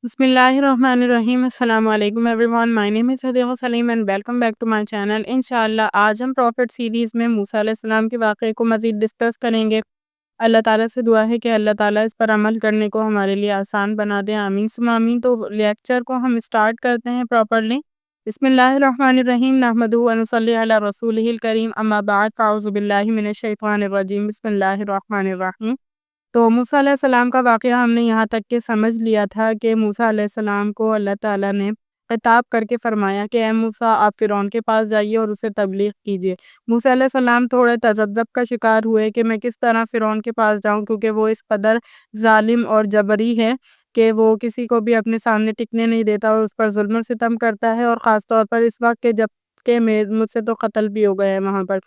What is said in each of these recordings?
بسم اللہ الرحمن الرحیم۔ السلام علیکم everyone, my name is Siddiqa Saleem and welcome back to my channel. انشاءاللہ آج ہم پروفٹ سیریز میں موسیٰ علیہ السلام کے واقعے کو مزید ڈسکس کریں گے۔ اللہ تعالیٰ سے دعا ہے کہ اللہ تعالیٰ اس پر عمل کرنے کو ہمارے لیے آسان بنا دے، آمین ثم آمین۔ تو لیکچر کو ہم اسٹارٹ کرتے ہیں پراپرلی۔ بسم اللہ الرحمن الرحیم، نحمدہ و نصلی علی رسولہ الکریم، اما بعد فاعوذ باللہ من الشیطان الرجیم، بسم اللہ الرحمن الرحیم۔ تو موسیٰ علیہ السلام کا واقعہ ہم نے یہاں تک کہ سمجھ لیا تھا کہ موسیٰ علیہ السلام کو اللہ تعالیٰ نے خطاب کر کے فرمایا کہ اے موسیٰ، آپ فرعون کے پاس جائیے اور اسے تبلیغ کیجیے۔ موسیٰ علیہ السلام تھوڑے تذبذب کا شکار ہوئے کہ میں کس طرح فرعون کے پاس جاؤں، کیونکہ وہ اس قدر ظالم اور جبری ہے کہ وہ کسی کو بھی اپنے سامنے ٹکنے نہیں دیتا اور اس پر ظلم و ستم کرتا ہے، اور خاص طور پر اس وقت کہ جب کہ مجھ سے تو قتل بھی ہو گئے ہیں وہاں پر۔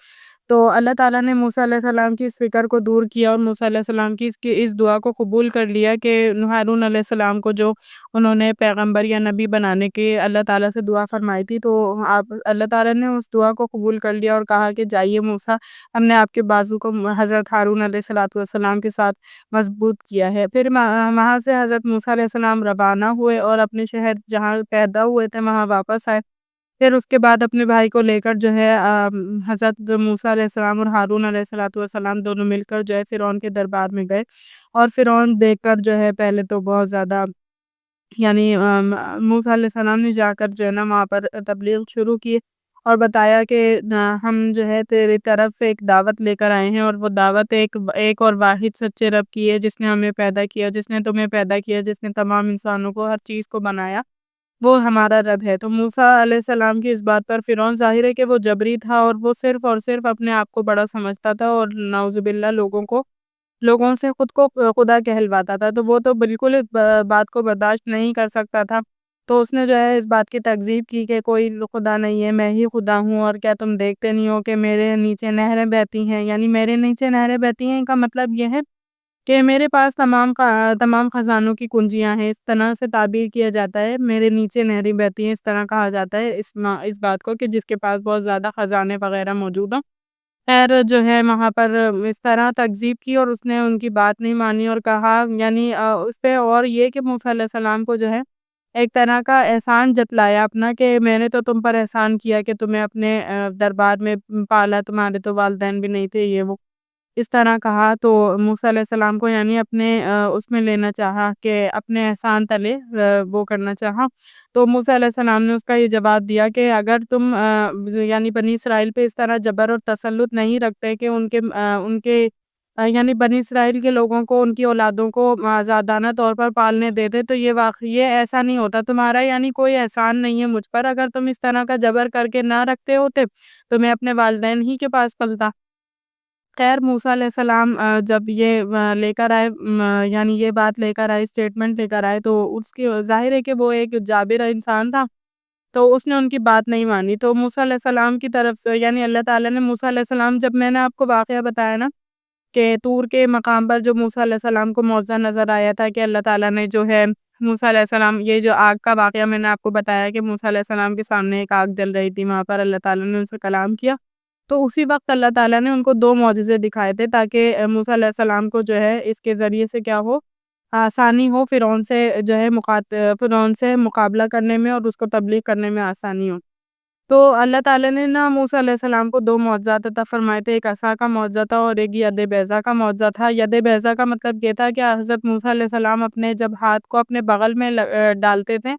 تو اللہ تعالیٰ نے موسیٰ علیہ السلام کی اس فکر کو دور کیا اور موسیٰ علیہ السلام کی اس دعا کو قبول کر لیا کہ ہارون علیہ السلام کو جو انہوں نے پیغمبر یا نبی بنانے کی اللہ تعالیٰ سے دعا فرمائی تھی، تو اللہ تعالیٰ نے اس دعا کو قبول کر لیا اور کہا کہ جائیے موسیٰ، ہم نے آپ کے بازو کو حضرت ہارون علیہ السلام کے ساتھ مضبوط کیا ہے۔ پھر وہاں سے حضرت موسیٰ علیہ السلام روانہ ہوئے اور اپنے شہر جہاں پیدا ہوئے تھے وہاں واپس آئے۔ پھر اس کے بعد اپنے بھائی کو لے کر جو ہے حضرت موسیٰ علیہ السلام اور ہارون علیہ السلام دونوں مل کر جو ہے فرعون کے دربار میں گئے، اور فرعون دیکھ کر جو ہے پہلے تو بہت زیادہ یعنی موسیٰ علیہ السلام نے جا کر جو ہے نا وہاں پر تبلیغ شروع کی اور بتایا کہ ہم جو ہے تیری طرف ایک دعوت لے کر آئے ہیں، اور وہ دعوت ایک اور واحد سچے رب کی ہے، جس نے ہمیں پیدا کیا، جس نے تمہیں پیدا کیا، جس نے تمام انسانوں کو ہر چیز کو بنایا، وہ ہمارا رب ہے۔ تو موسیٰ علیہ السلام کی اس بات پر فرعون ظاہر ہے کہ وہ جبری تھا اور وہ صرف اور صرف اپنے آپ کو بڑا سمجھتا تھا، اور نعوذ باللہ لوگوں سے خود کو خدا کہلواتا تھا، تو وہ تو بالکل اس بات کو برداشت نہیں کر سکتا تھا۔ تو اس نے جو ہے اس بات کی تکذیب کی کہ کوئی خدا نہیں ہے، میں ہی خدا ہوں، اور کیا تم دیکھتے نہیں ہو کہ میرے نیچے نہریں بہتی ہیں، یعنی میرے نیچے نہریں بہتی ہیں کا مطلب یہ ہے کہ میرے پاس تمام خزانوں کی کنجیاں ہیں، اس طرح سے تعبیر کیا جاتا ہے، میرے نیچے نہریں بہتی ہیں، اس طرح کہا جاتا ہے اس بات کو کہ جس کے پاس بہت زیادہ خزانے وغیرہ موجود ہوں۔ خیر جو ہے وہاں پر اس طرح تکذیب کی اور اس نے ان کی بات نہیں مانی اور کہا، یعنی اس پہ اور یہ کہ موسیٰ علیہ السلام کو جو ہے ایک طرح کا احسان جتلایا اپنا کہ میں نے تو تم پر احسان کیا کہ تمہیں اپنے دربار میں پالا، تمہارے تو والدین بھی نہیں تھے، یہ وہ اس طرح کہا۔ تو موسیٰ علیہ السلام کو یعنی اپنے اس میں لینا چاہا کہ اپنے احسان تلے وہ کرنا چاہا۔ تو موسیٰ علیہ السلام نے اس کا یہ جواب دیا کہ اگر تم یعنی بنی اسرائیل پہ اس طرح جبر اور تسلط نہیں رکھتے کہ ان کے یعنی بنی اسرائیل کے لوگوں کو، ان کی اولادوں کو آزادانہ طور پر پالنے دیتے، تو یہ ایسا نہیں ہوتا، تمہارا یعنی کوئی احسان نہیں ہے مجھ پر، اگر تم اس طرح کا جبر کر کے نہ رکھتے ہوتے تو میں اپنے والدین ہی کے پاس پلتا۔ خیر موسیٰ علیہ السلام جب یہ لے کر آئے یعنی یہ بات لے کر آئے، اسٹیٹمنٹ لے کر آئے، تو اس کی ظاہر ہے کہ وہ ایک جابر انسان تھا، تو اس نے ان کی بات نہیں مانی۔ تو موسیٰ علیہ السلام کی طرف سے یعنی اللہ تعالیٰ نے موسیٰ علیہ السلام، جب میں نے آپ کو واقعہ بتایا نا کہ طور کے مقام پر جو موسیٰ علیہ السلام کو معجزہ نظر آیا تھا کہ اللہ تعالیٰ نے جو ہے موسیٰ علیہ السلام، یہ جو آگ کا واقعہ میں نے آپ کو بتایا کہ موسیٰ علیہ السلام کے سامنے ایک آگ جل رہی تھی، وہاں پر اللہ تعالیٰ نے ان سے کلام کیا، تو اسی وقت اللہ تعالیٰ نے ان کو دو معجزے دکھائے تھے تاکہ موسیٰ علیہ السلام کو جو ہے اس کے ذریعے سے کیا ہو، آسانی ہو فرعون سے جو ہے فرعون سے مقابلہ کرنے میں اور اس کو تبلیغ کرنے میں آسانی ہو۔ تو اللہ تعالیٰ نے نا موسیٰ علیہ السلام کو دو معجزات عطا فرمائے تھے، ایک عصا کا معجزہ تھا اور ایک ید بیضا کا معجزہ تھا۔ ید بیضا کا مطلب یہ تھا کہ حضرت موسیٰ علیہ السلام اپنے جب ہاتھ کو اپنے بغل میں ڈالتے تھے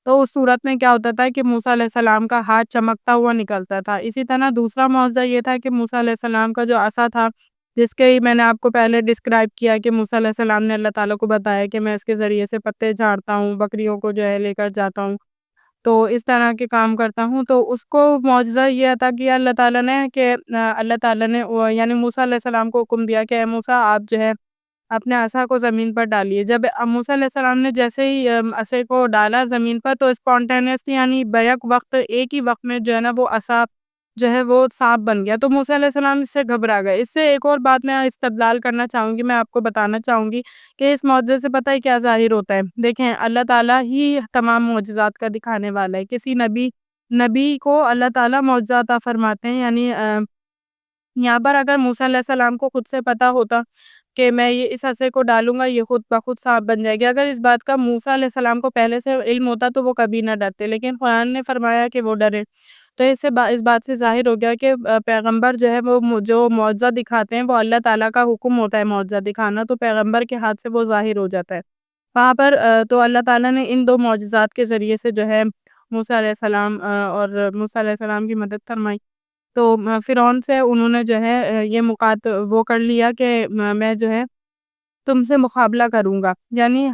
تو اس صورت میں کیا ہوتا تھا کہ موسیٰ علیہ السلام کا ہاتھ چمکتا ہوا نکلتا تھا۔ اسی طرح دوسرا معجزہ یہ تھا کہ موسیٰ علیہ السلام کا جو عصا تھا، جس کے میں نے آپ کو پہلے ڈسکرائب کیا کہ موسیٰ علیہ السلام نے اللہ تعالیٰ کو بتایا کہ میں اس کے ذریعے سے پتے جھاڑتا ہوں، بکریوں کو جو ہے لے کر جاتا ہوں، تو اس طرح کے کام کرتا ہوں، تو اس کو معجزہ یہ عطا کیا اللہ تعالیٰ نے کہ اللہ تعالیٰ نے یعنی موسیٰ علیہ السلام کو حکم دیا کہ اے موسیٰ، آپ جو ہے اپنے عصا کو زمین پر ڈالیے۔ جب موسیٰ علیہ السلام نے جیسے ہی عصے کو ڈالا زمین پر، تو اسپونٹینیسلی یعنی بیک وقت ایک ہی وقت میں جو ہے نا وہ عصا جو ہے وہ سانپ بن گیا۔ تو موسیٰ علیہ السلام اس سے گھبرا گئے۔ اس سے ایک اور بات میں استدلال کرنا چاہوں گی، میں آپ کو بتانا چاہوں گی کہ اس معجزے سے پتہ ہے کیا ظاہر ہوتا ہے۔ دیکھیں اللہ تعالیٰ ہی تمام معجزات کا دکھانے والا ہے، کسی نبی کو اللہ تعالیٰ معجزہ عطا فرماتے ہیں، یعنی یہاں پر اگر موسیٰ علیہ السلام کو خود سے پتا ہوتا کہ میں اس عصے کو ڈالوں گا، یہ خود بخود سانپ بن جائے گی۔ اگر اس بات کا موسیٰ علیہ السلام کو پہلے سے علم ہوتا تو وہ کبھی نہ ڈرتے، لیکن قرآن نے فرمایا کہ وہ ڈرے۔ تو اس بات سے ظاہر ہو گیا کہ پیغمبر جو ہے وہ جو معجزہ دکھاتے ہیں وہ اللہ تعالیٰ کا حکم ہوتا ہے معجزہ دکھانا، تو پیغمبر کے ہاتھ سے وہ ظاہر ہو جاتا ہے وہاں پر۔ تو اللہ تعالیٰ نے ان دو معجزات کے ذریعے سے جو ہے موسیٰ علیہ السلام اور موسیٰ علیہ السلام کی مدد فرمائی۔ تو فرعون سے انہوں نے جو ہے یہ وہ کر لیا کہ میں جو ہے تم سے مقابلہ کروں گا، یعنی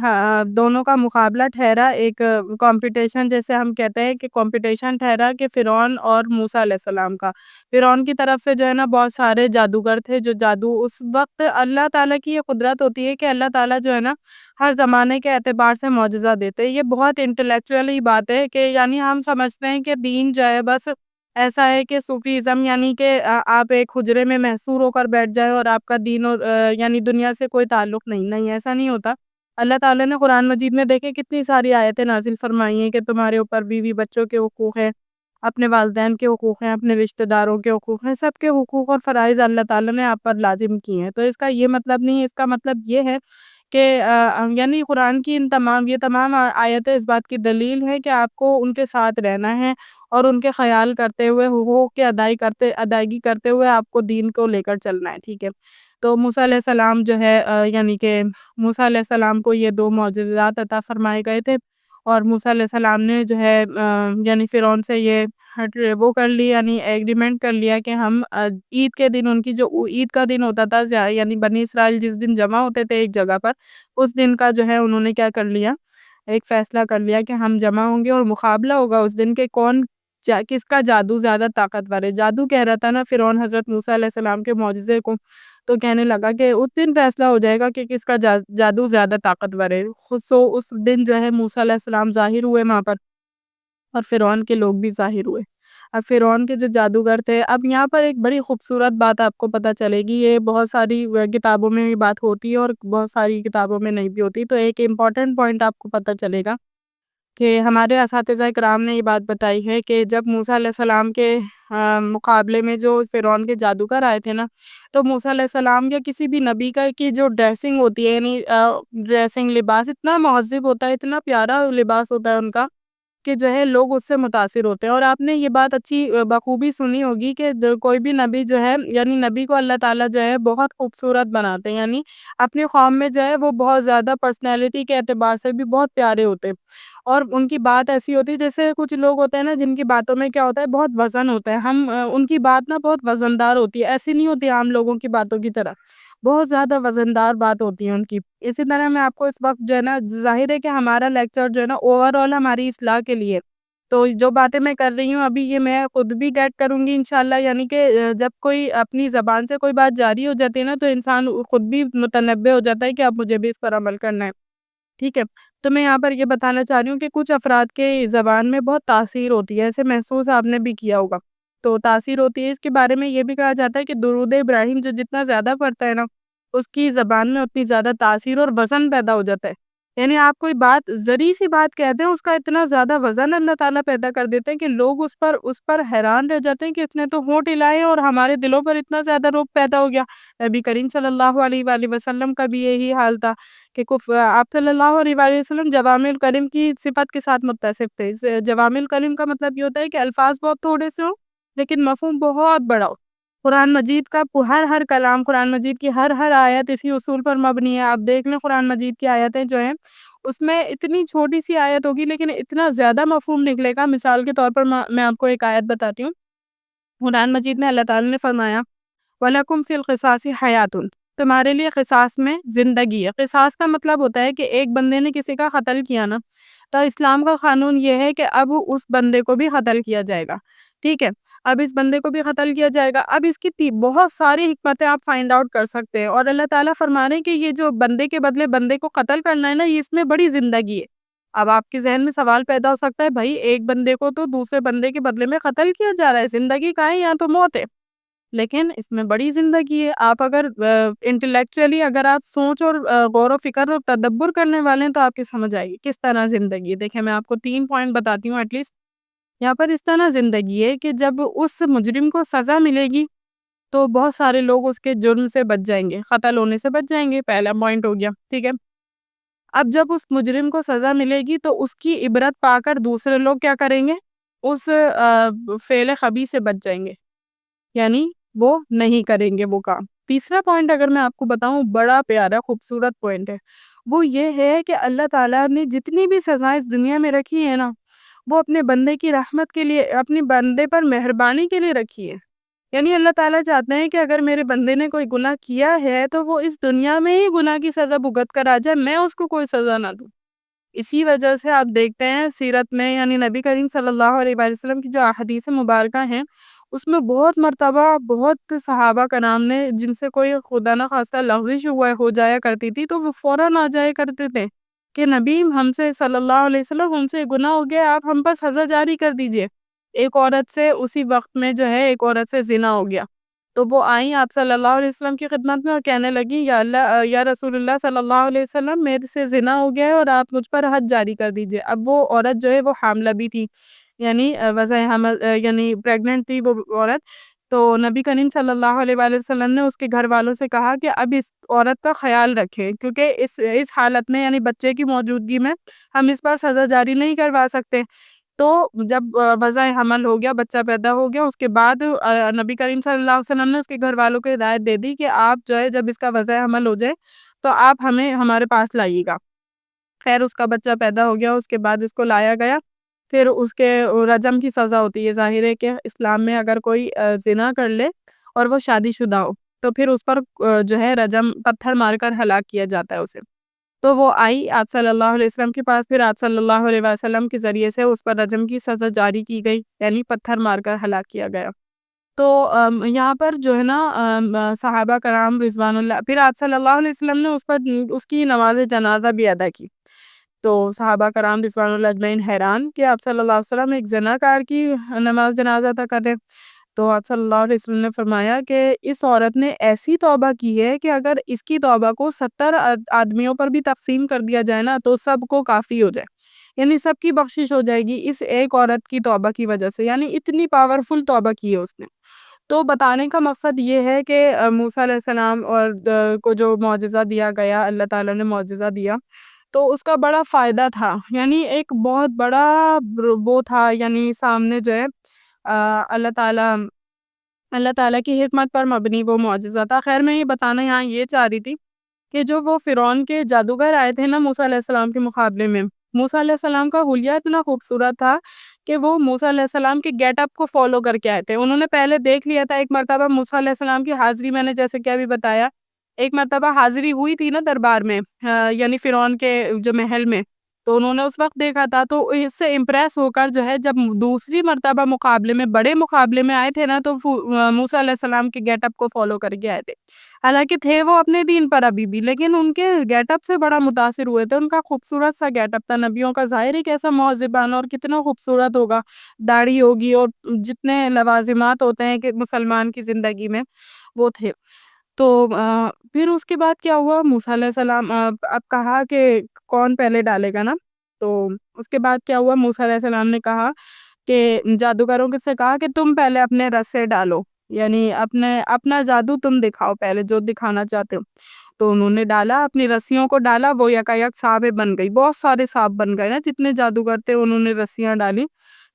دونوں کا مقابلہ ٹھہرا، ایک کمپٹیشن جیسے ہم کہتے ہیں کہ کمپٹیشن ٹھہرا کہ فرعون اور موسیٰ علیہ السلام کا۔ فرعون کی طرف سے جو ہے نا بہت سارے جادوگر تھے جو جادو اس وقت اللہ تعالیٰ کی یہ قدرت ہوتی ہے کہ اللہ تعالیٰ جو ہے نا ہر زمانے کے اعتبار سے معجزہ دیتے ہیں۔ یہ بہت انٹلیکچولی بات ہے کہ یعنی ہم سمجھتے ہیں کہ دین جو ہے بس ایسا ہے کہ صوفیزم، یعنی کہ آپ ایک حجرے میں محصور ہو کر بیٹھ جائیں اور آپ کا دین اور یعنی دنیا سے کوئی تعلق نہیں، ایسا نہیں ہوتا۔ اللہ تعالیٰ نے قرآن مجید میں دیکھیں کتنی ساری آیتیں نازل فرمائی ہیں کہ تمہارے اوپر بیوی بچوں کے حقوق ہیں، اپنے والدین کے حقوق ہیں، اپنے رشتہ داروں کے حقوق ہیں، سب کے حقوق اور فرائض اللہ تعالیٰ نے آپ پر لازم کیے ہیں۔ تو اس کا یہ مطلب نہیں ہے، اس کا مطلب یہ ہے کہ یعنی قرآن کی یہ تمام آیتیں اس بات کی دلیل ہے کہ آپ کو ان کے ساتھ رہنا ہے اور ان کے خیال کرتے ہوئے حقوق کی ادائیگی کرتے ہوئے آپ کو دین کو لے کر چلنا ہے، ٹھیک ہے۔ تو موسیٰ علیہ السلام جو ہے یعنی کہ موسیٰ علیہ السلام کو یہ دو معجزات عطا فرمائے گئے تھے، اور موسیٰ علیہ السلام نے جو ہے یعنی فرعون سے یہ وہ کر لی، یعنی ایگریمنٹ کر لیا کہ ہم عید کے دن، ان کی جو عید کا دن ہوتا تھا، یعنی بنی اسرائیل جس دن جمع ہوتے تھے ایک جگہ پر، اس دن کا جو ہے انہوں نے کیا کر لیا، ایک فیصلہ کر لیا کہ ہم جمع ہوں گے اور مقابلہ ہوگا اس دن کے کس کا جادو زیادہ طاقتور ہے۔ جادو کہہ رہا تھا نا فرعون حضرت موسیٰ علیہ السلام کے معجزے کو، تو کہنے لگا کہ اس دن فیصلہ ہو جائے گا کہ کس کا جادو زیادہ طاقتور ہے۔ اس دن جو ہے موسیٰ علیہ السلام ظاہر ہوئے وہاں پر، اور فرعون کے لوگ بھی ظاہر ہوئے۔ اب فرعون کے جو جادوگر تھے، اب یہاں پر ایک بڑی خوبصورت بات آپ کو پتہ چلے گی، یہ بہت ساری کتابوں میں یہ بات ہوتی ہے اور بہت ساری کتابوں میں نہیں بھی ہوتی، تو ایک امپورٹنٹ پوائنٹ آپ کو پتہ چلے گا کہ ہمارے اساتذہ کرام نے یہ بات بتائی ہے کہ جب موسیٰ علیہ السلام کے مقابلے میں جو فرعون کے جادوگر آئے تھے نا، تو موسیٰ علیہ السلام یا کسی بھی نبی کی جو ڈریسنگ ہوتی ہے، یعنی ڈریسنگ لباس اتنا مہذب ہوتا ہے، اتنا پیارا لباس ہوتا ہے ان کا کہ جو ہے لوگ اس سے متاثر ہوتے ہیں۔ اور آپ نے یہ بات اچھی بخوبی سنی ہوگی کہ کوئی بھی نبی جو ہے، یعنی نبی کو اللہ تعالیٰ جو ہے بہت خوبصورت بناتے ہیں، یعنی اپنی قوم میں جو ہے وہ بہت زیادہ پرسنالٹی کے اعتبار سے بھی بہت پیارے ہوتے ہیں، اور ان کی بات ایسی ہوتی ہے جیسے کچھ لوگ ہوتے ہیں نا جن کی باتوں میں کیا ہوتا ہے، بہت وزن ہوتا ہے، ان کی بات نا بہت وزندار ہوتی ہے، ایسی نہیں ہوتی عام لوگوں کی باتوں کی طرح، بہت زیادہ وزندار بات ہوتی ہے ان کی۔ اسی طرح میں آپ کو اس وقت جو ہے نا، ظاہر ہے کہ ہمارا لیکچر جو ہے نا اوورآل ہماری اصلاح کے لیے، تو جو باتیں میں کر رہی ہوں ابھی یہ میں خود بھی گیٹ کروں گی انشاءاللہ، یعنی کہ جب کوئی اپنی زبان سے کوئی بات جاری ہو جاتی ہے نا تو انسان خود بھی متنبع ہو جاتا ہے کہ اب مجھے بھی اس پر عمل کرنا ہے، ٹھیک ہے۔ تو میں یہاں پر یہ بتانا چاہ رہی ہوں کہ کچھ افراد کے زبان میں بہت تاثیر ہوتی ہے، ایسے محسوس آپ نے بھی کیا ہوگا، تو تاثیر ہوتی ہے، اس کے بارے میں یہ بھی کہا جاتا ہے کہ درود ابراہیم جو جتنا زیادہ پڑھتا ہے نا، اس کی زبان میں اتنی زیادہ تاثیر اور وزن پیدا ہو جاتا ہے، یعنی آپ کوئی بات ذری سی بات کہتے ہیں اس کا اتنا زیادہ وزن اللہ تعالیٰ پیدا کر دیتے ہیں کہ لوگ اس پر حیران رہ جاتے ہیں کہ اتنے تو ہونٹ ہلائے اور ہمارے دلوں پر اتنا زیادہ رعب پیدا ہو گیا۔ نبی کریم صلی اللہ علیہ وآلہ وسلم کا بھی یہی حال تھا کہ آپ صلی اللہ علیہ وآلہ وسلم جوامع الکلم کی صفت کے ساتھ متصف تھے۔ جوامع الکلم کا مطلب یہ ہوتا ہے کہ الفاظ بہت تھوڑے سے ہوں لیکن مفہوم بہت بڑا ہو۔ قرآن مجید کا ہر کلام، قرآن مجید کی ہر آیت اسی اصول پر مبنی ہے۔ آپ دیکھ لیں قرآن مجید کی آیتیں جو ہیں اس میں اتنی چھوٹی سی آیت ہوگی لیکن اتنا زیادہ مفہوم نکلے گا۔ مثال کے طور پر میں آپ کو ایک آیت بتاتی ہوں۔ قرآن مجید میں اللہ تعالیٰ نے فرمایا وَلَكُمْ فِي الْقِصَاصِ حَيَاتٌ، تمہارے لیے قصاص میں زندگی ہے۔ قصاص کا مطلب ہوتا ہے کہ ایک بندے نے کسی کا قتل کیا نا، تو اسلام کا قانون یہ ہے کہ اب اس بندے کو بھی قتل کیا جائے گا، ٹھیک ہے۔ اب اس بندے کو بھی قتل کیا جائے گا۔ اب اس کی بہت ساری حکمتیں آپ فائنڈ آؤٹ کر سکتے ہیں، اور اللہ تعالیٰ فرما رہے ہیں کہ یہ جو بندے کے بدلے بندے کو قتل کرنا ہے نا، یہ اس میں بڑی زندگی ہے۔ اب آپ کے ذہن میں سوال پیدا ہو سکتا ہے، بھائی ایک بندے کو تو دوسرے بندے کے بدلے میں قتل کیا جا رہا ہے، زندگی کہاں ہے، یہاں تو موت ہے، لیکن اس میں بڑی زندگی ہے۔ آپ اگر انٹلیکچولی اگر آپ سوچ اور غور و فکر اور تدبر کرنے والے ہیں تو آپ کی سمجھ آئے گی کس طرح زندگی ہے۔ دیکھیں میں آپ کو 3 پوائنٹ بتاتی ہوں ایٹ لیسٹ۔ یہاں پر اس طرح زندگی ہے کہ جب اس مجرم کو سزا ملے گی تو بہت سارے لوگ اس کے جرم سے بچ جائیں گے، قتل ہونے سے بچ جائیں گے، پہلا پوائنٹ ہو گیا، ٹھیک ہے۔ اب جب اس مجرم کو سزا ملے گی تو اس کی عبرت پا کر دوسرے لوگ کیا کریں گے، اس فعل خبیث سے بچ جائیں گے، یعنی وہ نہیں کریں گے وہ کام۔ تیسرا پوائنٹ اگر میں آپ کو بتاؤں، بڑا پیارا خوبصورت پوائنٹ ہے، وہ یہ ہے کہ اللہ تعالیٰ نے جتنی بھی سزائیں اس دنیا میں رکھی ہے نا، وہ اپنے بندے کی رحمت کے لیے، اپنے بندے پر مہربانی کے لیے رکھی ہے۔ یعنی اللہ تعالیٰ چاہتے ہیں کہ اگر میرے بندے نے کوئی گناہ کیا ہے تو وہ اس دنیا میں ہی گناہ کی سزا بھگت کر آ جائے، میں اس کو کوئی سزا نہ دوں۔ اسی وجہ سے آپ دیکھتے ہیں سیرت میں، یعنی نبی کریم صلی اللہ علیہ وآلہ وسلم کی جو احادیث مبارکہ ہیں، اس میں بہت مرتبہ بہت صحابہ کرام نے، جن سے کوئی خدا نہ خواستہ لغزش ہو جایا کرتی تھی، تو وہ فوراً آ جایا کرتے تھے کہ نبی ہم سے صلی اللہ علیہ وسلم، ہم سے گناہ ہو گیا، آپ ہم پر سزا جاری کر دیجئے۔ ایک عورت سے اسی وقت میں جو ہے ایک عورت سے زنا ہو گیا، تو وہ آئیں آپ صلی اللہ علیہ وسلم کی خدمت میں اور کہنے لگی، یا اللہ، یا رسول اللہ صلی اللہ علیہ وسلم، میرے سے زنا ہو گیا ہے اور آپ مجھ پر حد جاری کر دیجئے۔ اب وہ عورت جو ہے وہ حاملہ بھی تھی، یعنی وضع حمل، یعنی پریگننٹ تھی وہ عورت۔ تو نبی کریم صلی اللہ علیہ وآلہ وسلم نے اس کے گھر والوں سے کہا کہ اب اس عورت کا خیال رکھیں، کیونکہ اس حالت میں، یعنی بچے کی موجودگی میں، ہم اس پر سزا جاری نہیں کروا سکتے۔ تو جب وضع حمل ہو گیا، بچہ پیدا ہو گیا، اس کے بعد نبی کریم صلی اللہ علیہ وسلم نے اس کے گھر والوں کو ہدایت دے دی کہ آپ جو ہے جب اس کا وضع حمل ہو جائے تو آپ ہمیں ہمارے پاس لائیے گا۔ خیر اس کا بچہ پیدا ہو گیا، اس کے بعد اس کو لایا گیا، پھر اس کے رجم کی سزا ہوتی ہے۔ ظاہر ہے کہ اسلام میں اگر کوئی زنا کر لے اور وہ شادی شدہ ہو تو پھر اس پر جو ہے رجم، پتھر مار کر ہلاک کیا جاتا ہے اسے۔ تو وہ آئی آپ صلی اللہ علیہ وسلم کے پاس، پھر آپ صلی اللہ علیہ وسلم کے ذریعے سے اس پر رجم کی سزا جاری کی گئی، یعنی پتھر مار کر ہلاک کیا گیا۔ تو یہاں پر جو ہے نا صحابہ کرام رضوان اللہ، پھر آپ صلی اللہ علیہ وسلم نے اس کی نماز جنازہ بھی ادا کی۔ تو صحابہ کرام رضوان اللہ اجمعین حیران کہ آپ صلی اللہ علیہ وسلم ایک زناکار کی نماز جنازہ ادا کر رہے ہیں۔ تو آپ صلی اللہ علیہ وسلم نے فرمایا کہ اس عورت نے ایسی توبہ کی ہے کہ اگر اس کی توبہ کو 70 آدمیوں پر بھی تقسیم کر دیا جائے نا تو سب کو کافی ہو جائے، یعنی سب کی بخشش ہو جائے گی اس ایک عورت کی توبہ کی وجہ سے، یعنی اتنی پاورفل توبہ کی ہے اس نے۔ تو بتانے کا مقصد یہ ہے کہ موسیٰ علیہ السلام اور کو جو معجزہ دیا گیا، اللہ تعالیٰ نے معجزہ دیا، تو اس کا بڑا فائدہ تھا، یعنی ایک بہت بڑا وہ تھا، یعنی سامنے جو ہے اللہ تعالیٰ کی حکمت پر مبنی وہ معجزہ تھا۔ خیر میں یہ بتانا یہاں یہ چاہ رہی تھی کہ جو وہ فرعون کے جادوگر آئے تھے نا موسیٰ علیہ السلام کے مقابلے میں، موسیٰ علیہ السلام کا حلیہ اتنا خوبصورت تھا کہ وہ موسیٰ علیہ السلام کے گیٹ اپ کو فالو کر کے آئے تھے۔ انہوں نے پہلے دیکھ لیا تھا ایک مرتبہ موسیٰ علیہ السلام کی حاضری، میں نے جیسے کہ ابھی بتایا، ایک مرتبہ حاضری ہوئی تھی نا دربار میں، یعنی فرعون کے جو محل میں، تو انہوں نے اس وقت دیکھا تھا، تو اس سے امپریس ہو کر جو ہے جب دوسری مرتبہ مقابلے میں، بڑے مقابلے میں آئے تھے نا، تو موسیٰ علیہ السلام کے گیٹ اپ کو فالو کر کے آئے تھے۔ حالانکہ تھے وہ اپنے دین پر ابھی بھی، لیکن ان کے گیٹ اپ سے بڑا متاثر ہوئے تھے، ان کا خوبصورت سا گیٹ اپ تھا نبیوں کا، ظاہر ہے کیسا مہذبانہ اور کتنا خوبصورت ہوگا، داڑھی ہوگی اور جتنے لوازمات ہوتے ہیں کہ مسلمان کی زندگی میں وہ تھے۔ تو پھر اس کے بعد کیا ہوا، موسیٰ علیہ السلام اب کہا کہ کون پہلے ڈالے گا نا، تو اس کے بعد کیا ہوا، موسیٰ علیہ السلام نے کہا کہ جادوگروں سے کہا کہ تم پہلے اپنے رس سے ڈالو، یعنی اپنا جادو تم دکھاؤ پہلے، جو دکھانا چاہتے ہو۔ تو انہوں نے ڈالا، اپنی رسیوں کو ڈالا، وہ یکایک سانپیں بن گئی، بہت سارے سانپ بن گئے نا، جتنے جادوگر تھے انہوں نے رسیاں ڈالی،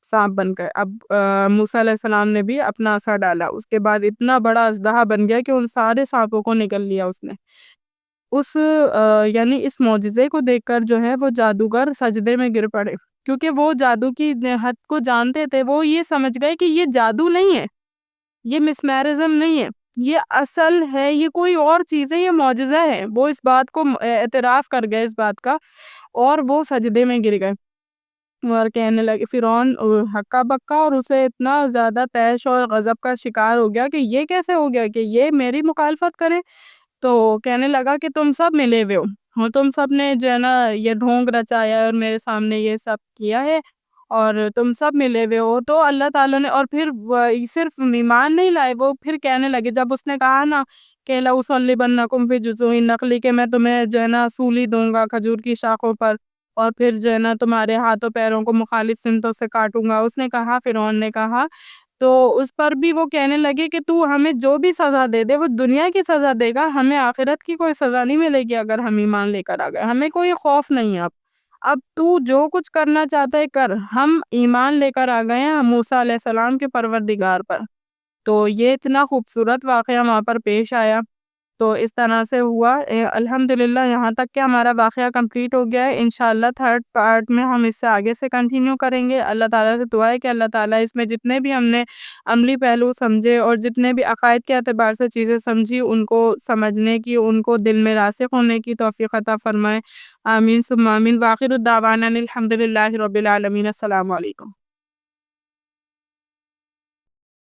سانپ بن گئے۔ اب موسیٰ علیہ السلام نے بھی اپنا عصا ڈالا، اس کے بعد اتنا بڑا اژدہا بن گیا کہ ان سارے سانپوں کو نگل لیا اس نے۔ یعنی اس معجزے کو دیکھ کر جو ہے وہ جادوگر سجدے میں گر پڑے، کیونکہ وہ جادو کی حد کو جانتے تھے، وہ یہ سمجھ گئے کہ یہ جادو نہیں ہے، یہ مسمرزم نہیں ہے، یہ اصل ہے، یہ کوئی اور چیز ہے، یہ معجزہ ہے۔ وہ اس بات کو اعتراف کر گئے اس بات کا، اور وہ سجدے میں گر گئے اور کہنے لگے، فرعون ہکا بکا اور اسے اتنا زیادہ طیش اور غضب کا شکار ہو گیا کہ یہ کیسے ہو گیا کہ یہ میری مخالفت کرے۔ تو کہنے لگا کہ تم سب ملے ہوئے ہو، تم سب نے جو ہے نا یہ ڈھونگ رچایا ہے اور میرے سامنے یہ سب کیا ہے، اور تم سب ملے ہوئے ہو۔ تو اللہ تعالیٰ نے، اور پھر صرف ایمان نہیں لائے، وہ پھر کہنے لگے، جب اس نے کہا نا کہ لَأُصَلِّبَنَّكُمْ فِي جُذُوعِ النَّخْلِ، کہ میں تمہیں جو ہے نا سولی دوں گا کھجور کی شاخوں پر، اور پھر جو ہے نا تمہارے ہاتھوں پیروں کو مخالف سمتوں سے کاٹوں گا، اس نے کہا، فرعون نے کہا تو اس پر بھی وہ کہنے لگے کہ تو ہمیں جو بھی سزا دے دے وہ دنیا کی سزا دے گا، ہمیں آخرت کی کوئی سزا نہیں ملے گی اگر ہم ایمان لے کر آ گئے، ہمیں کوئی خوف نہیں ہے اب تو جو کچھ کرنا چاہتا ہے کر، ہم ایمان لے کر آ گئے ہیں موسیٰ علیہ السلام کے پروردگار پر۔ تو یہ اتنا خوبصورت واقعہ وہاں پر پیش آیا، تو اس طرح سے ہوا الحمدللہ یہاں تک کہ ہمارا واقعہ کمپلیٹ ہو گیا ہے۔ انشاءاللہ تھرڈ پارٹ میں ہم اس سے آگے سے کنٹینیو کریں گے۔ اللہ تعالیٰ سے دعا ہے کہ اللہ تعالیٰ اس میں جتنے بھی ہم نے عملی پہلو سمجھے اور جتنے بھی عقائد کے اعتبار سے چیزیں سمجھی ان کو سمجھنے کی، ان کو دل میں راسخ ہونے کی توفیق عطا فرمائے۔ آمین ثم آمین۔ وآخر الدعوانا الحمدللہ رب العالمین۔ السلام علیکم۔